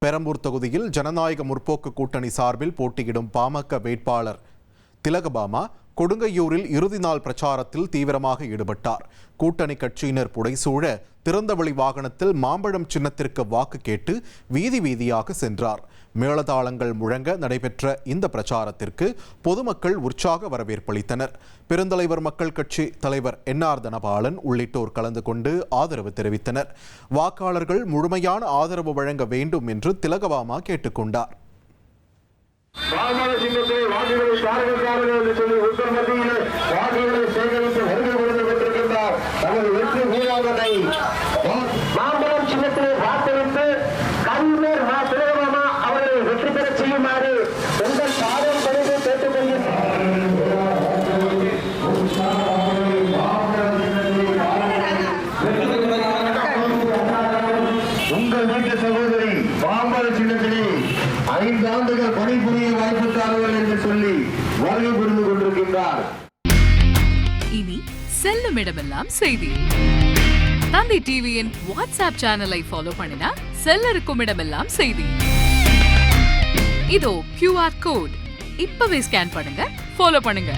பெரம்பூர் தொகுதியில் ஜனநாயக முற்போக்கு கூட்டணி சார்பில் போட்டியிடும் பாமக வேட்பாளர் திலகபாமா கொடுங்கையூரில் இறுதி நாள் பிரச்சாரத்தில் தீவிரமாக ஈடுபட்டார். கூட்டணி கட்சியினர் புடைசூழ திறந்தவெளி வாகனத்தில் மாம்பழம் சின்னத்திற்கு வாக்கு கேட்டு வீதி வீதியாக சென்றார். மேளதாளங்கள் முழங்க நடைபெற்ற இந்த பிரச்சாரத்திற்கு பொதுமக்கள் உற்சாக வரவேற்பளித்தனர். பெருந்தலைவர் மக்கள் கட்சி தலைவர் NR தனபாலன் உள்ளிட்டோர் கலந்து கொண்டு ஆதரவு தெரிவித்தனர். வாக்காளர்கள் முழுமையான ஆதரவு வழங்க வேண்டும் என்று திலகபாமா கேட்டுக்கொண்டார். மாம்பழம் சின்னத்திலே வாக்களித்து கவிஞர் திலகபாமா அவர்களை வெற்றி பெற செய்யுமாறு உங்கள் பாதம் பணிந்து கேட்டுக்கொள்கிறேன். உங்கள் வீட்டு சகோதரி மாம்பழ சின்னத்திலே 5 ஆண்டுகள் பணிபுரிய வாய்ப்பு தாருங்கள் என்று சொல்லி வருகை புரிந்து கொண்டிருக்கின்றார். இனி செல்லும் இடமெல்லாம் செய்தி. தந்தை டிவியின் வாட்ஸ்அப் சேனலை ஃபாலோ பண்ணினா செல்ல இருக்கும் இடமெல்லாம் செய்தி. இதோ QR கோட் இப்பவே ஸ்கேன் பண்ணுங்க, ஃபாலோ பண்ணுங்க.